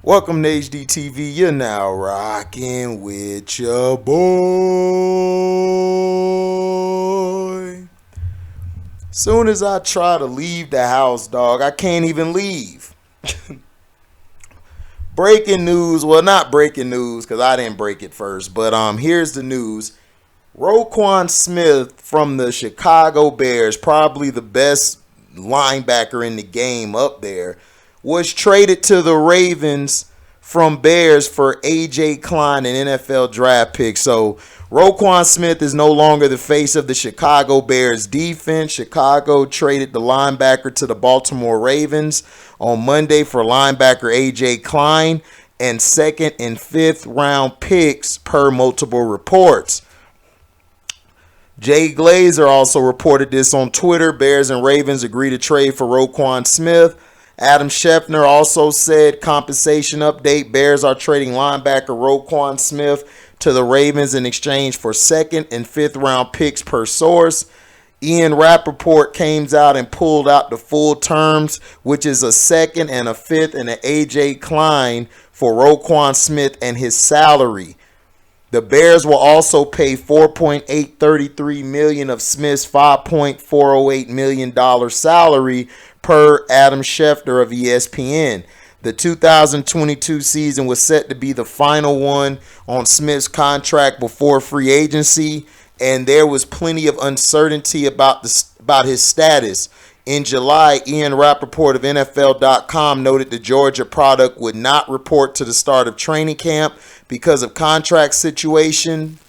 Welcome to HDiiTV. You're now rocking with your boy. Soon as I try to leave the house, dog, I can't even leave. Breaking news. Well, not breaking news because I didn't break it first. But here's the news. Roquan Smith from the Chicago Bears, probably the best linebacker in the game up there, was traded to the Ravens from Bears for A.J. Klein, an NFL draft pick. So Roquan Smith is no longer the face of the Chicago Bears defense. Chicago traded the linebacker to the Baltimore Ravens on Monday for linebacker A.J. Klein and second and fifth round picks per multiple reports. Jay Glazer also reported this on Twitter. Bears and Ravens agree to trade for Roquan Smith. Adam Schefter also said, compensation update, Bears are trading linebacker Roquan Smith to the Ravens in exchange for second and fifth round picks per source. Ian Rappaport came out and pulled out the full terms, which is a second and a fifth and an A.J. Klein for Roquan Smith and his salary. The Bears will also pay $4.833 million of Smith's $5.408 million salary per Adam Schefter of ESPN. The 2022 season was set to be the final one on Smith's contract before free agency, and there was plenty of uncertainty about his status. In July, Ian Rappaport of NFL.com noted the Georgia product would not report to the start of training camp because of contract situation.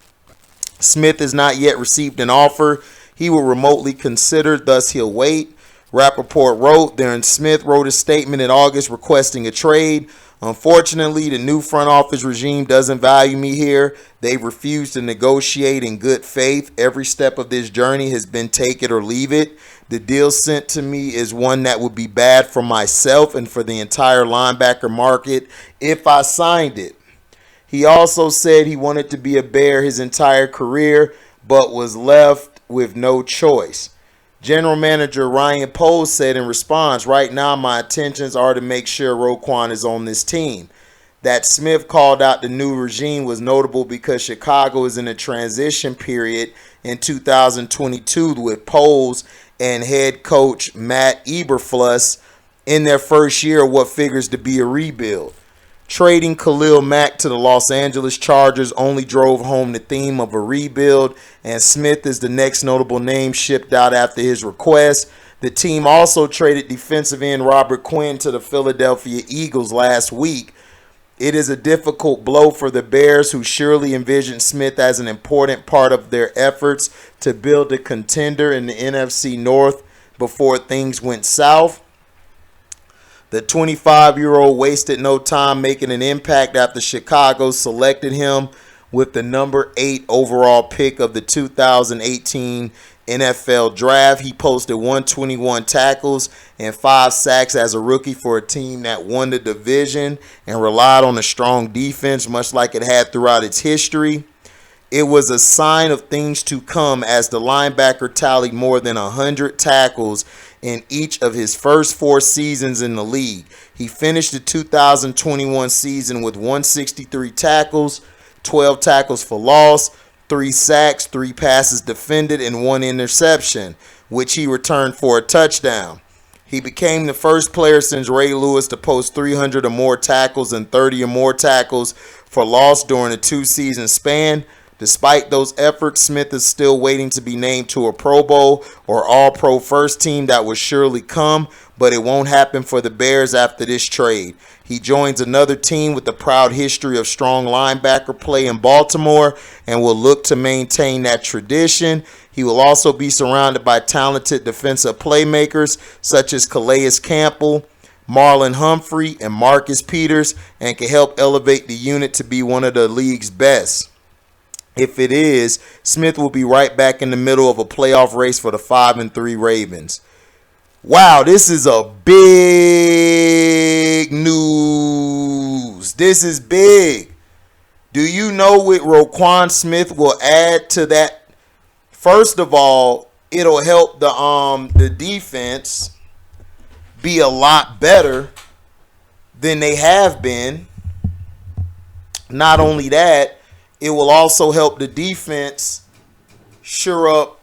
Smith has not yet received an offer. He will remotely consider, thus he'll wait. Rappaport wrote, then Smith wrote a statement in August requesting a trade. Unfortunately, the new front office regime doesn't value me here. They've refused to negotiate in good faith. Every step of this journey has been take it or leave it. The deal sent to me is one that would be bad for myself and for the entire linebacker market if I signed it. He also said he wanted to be a Bear his entire career, but was left with no choice. General Manager Ryan Poles said in response, right now my intentions are to make sure Roquan is on this team. That Smith called out the new regime was notable because Chicago is in a transition period in 2022 with Poles and head coach Matt Eberflus in their first year of what figures to be a rebuild. Trading Khalil Mack to the Los Angeles Chargers only drove home the theme of a rebuild, and Smith is the next notable name shipped out after his request. The team also traded defensive end Robert Quinn to the Philadelphia Eagles last week. It is a difficult blow for the Bears, who surely envisioned Smith as an important part of their efforts to build a contender in the NFC North before things went south. The 25-year-old wasted no time making an impact after Chicago selected him with the number 8 overall pick of the 2018 NFL Draft. He posted 121 tackles and 5 sacks as a rookie for a team that won the division and relied on a strong defense, much like it had throughout its history. It was a sign of things to come as the linebacker tallied more than 100 tackles in each of his first 4 seasons in the league. He finished the 2021 season with 163 tackles, 12 tackles for loss, 3 sacks, 3 passes defended, and 1 interception, which he returned for a touchdown. He became the first player since Ray Lewis to post 300 or more tackles and 30 or more tackles for loss during a 2-season span. Despite those efforts, Smith is still waiting to be named to a Pro Bowl or All-Pro first team that will surely come, but it won't happen for the Bears after this trade. He joins another team with a proud history of strong linebacker play in Baltimore and will look to maintain that tradition. He will also be surrounded by talented defensive playmakers such as Calais Campbell, Marlon Humphrey, and Marcus Peters, and can help elevate the unit to be one of the league's best. If it is, Smith will be right back in the middle of a playoff race for the 5-3 Ravens. Wow, this is a big news. This is big. Do you know what Roquan Smith will add to that? First of all, it'll help the defense be a lot better than they have been. Not only that, it will also help the defense shore up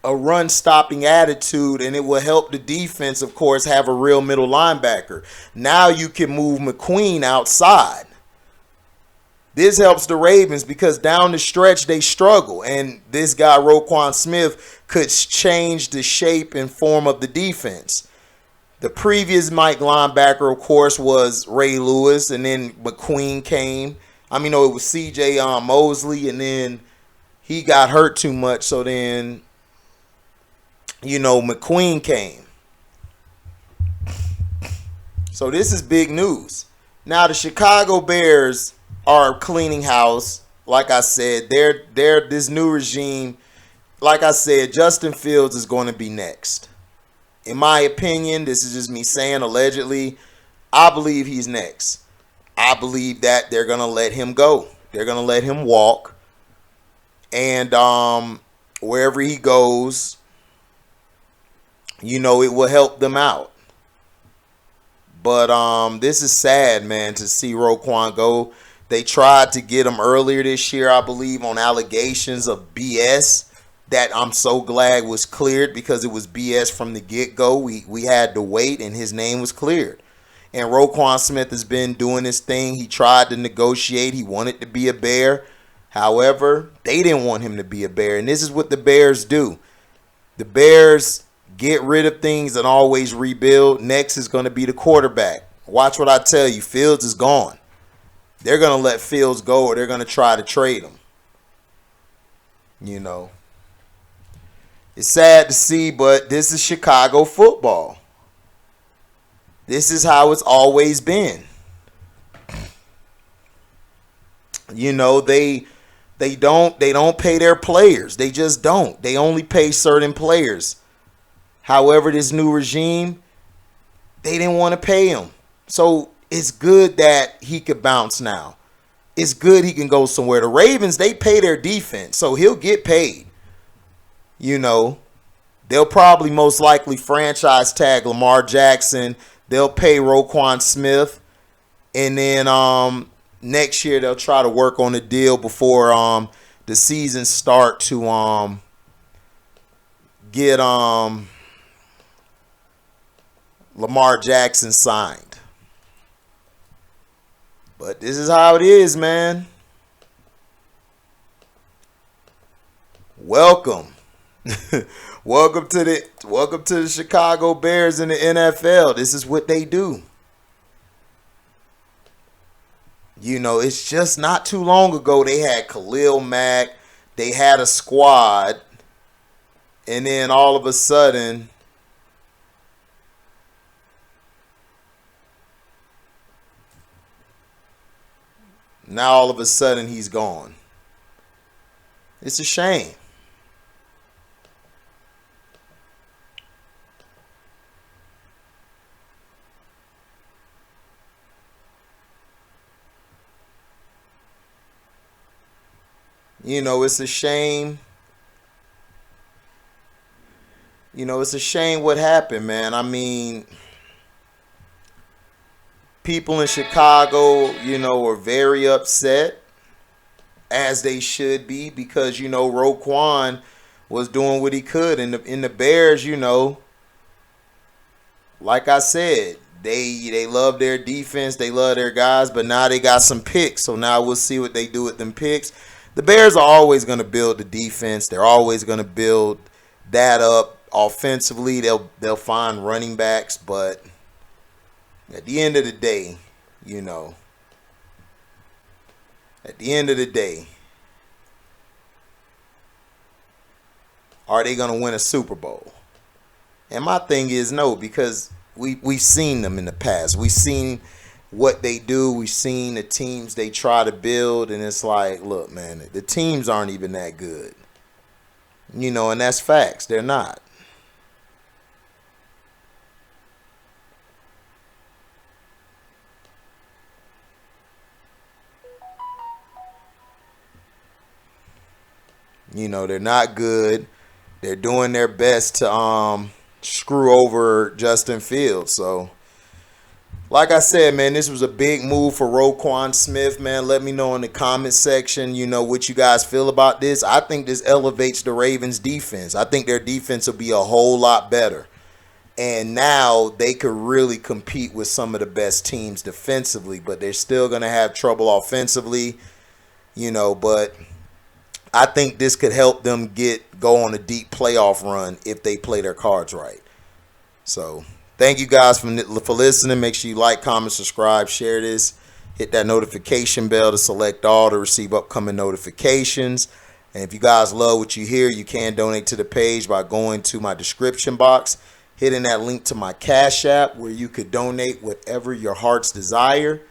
a run-stopping attitude, and it will help the defense, of course, have a real middle linebacker. Now you can move McQueen outside. This helps the Ravens because down the stretch they struggle, and this guy Roquan Smith could change the shape and form of the defense. The previous Mike linebacker, of course, was Ray Lewis, and then McQueen came. I mean, no, it was C.J. Mosley, and then he got hurt too much, so then, McQueen came. So this is big news. Now the Chicago Bears are cleaning house. Like I said, they're this new regime. Like I said, Justin Fields is going to be next. In my opinion, this is just me saying allegedly, I believe he's next. I believe that they're going to let him go. They're going to let him walk. And wherever he goes, it will help them out. But this is sad, man, to see Roquan go. They tried to get him earlier this year, I believe, on allegations of BS that I'm so glad was cleared because it was BS from the get-go. We had to wait, and his name was cleared. And Roquan Smith has been doing his thing. He tried to negotiate. He wanted to be a Bear. However, they didn't want him to be a Bear. And this is what the Bears do. The Bears get rid of things and always rebuild. Next is going to be the quarterback. Watch what I tell you. Fields is gone. They're going to let Fields go, or they're going to try to trade him. It's sad to see, but this is Chicago football. This is how it's always been. They don't pay their players. They just don't. They only pay certain players. However, this new regime, they didn't want to pay him. So it's good that he could bounce now. It's good he can go somewhere. The Ravens, they pay their defense, so he'll get paid. They'll probably most likely franchise tag Lamar Jackson. They'll pay Roquan Smith. And then next year they'll try to work on a deal before the season start to get Lamar Jackson signed. But this is how it is, man. Welcome. Welcome to the Chicago Bears in the NFL. This is what they do. It's just not too long ago they had Khalil Mack, they had a squad, and then all of a sudden he's gone. It's a shame. It's a shame. It's a shame what happened, man. I mean, people in Chicago, are very upset, as they should be, because, Roquan was doing what he could. And the Bears, like I said, they love their defense. They love their guys. But now they got some picks. So now we'll see what they do with them picks. The Bears are always going to build the defense. They're always going to build that up. Offensively, they'll find running backs. But at the end of the day, are they going to win a Super Bowl? And my thing is no, because we've seen them in the past. We've seen what they do. We've seen the teams they try to build, and it's like, look, man, the teams aren't even that good. And that's facts. They're not. They're not good. They're doing their best to screw over Justin Fields. So like I said, man, this was a big move for Roquan Smith, man. Let me know in the comment section, you know, what you guys feel about this. I think this elevates the Ravens defense. I think their defense will be a whole lot better. And now they could really compete with some of the best teams defensively, but they're still going to have trouble offensively, you know, but I think this could help them go on a deep playoff run if they play their cards right. So thank you guys for listening. Make sure you like, comment, subscribe, share this. Hit that notification bell to select all to receive upcoming notifications. And if you guys love what you hear, you can donate to the page by going to my description box, hitting that link to my Cash App where you could donate whatever your heart's desire.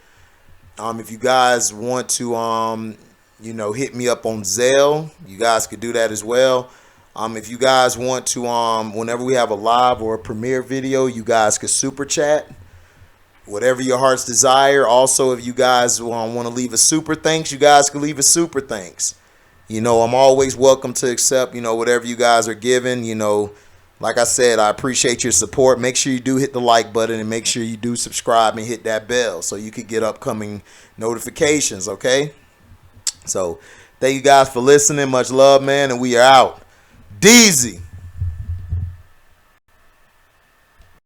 If you guys want to, you know, hit me up on Zelle, you guys could do that as well. If you guys want to, whenever we have a live or a premiere video, you guys could super chat. Whatever your heart's desire. Also, if you guys want to leave a super thanks, you guys can leave a super thanks. You know, I'm always welcome to accept, you know, whatever you guys are giving. You know, like I said, I appreciate your support. Make sure you do hit the like button and make sure you do subscribe and hit that bell so you could get upcoming notifications, okay? So, thank you guys for listening. Much love, man, and we are out. Deezy.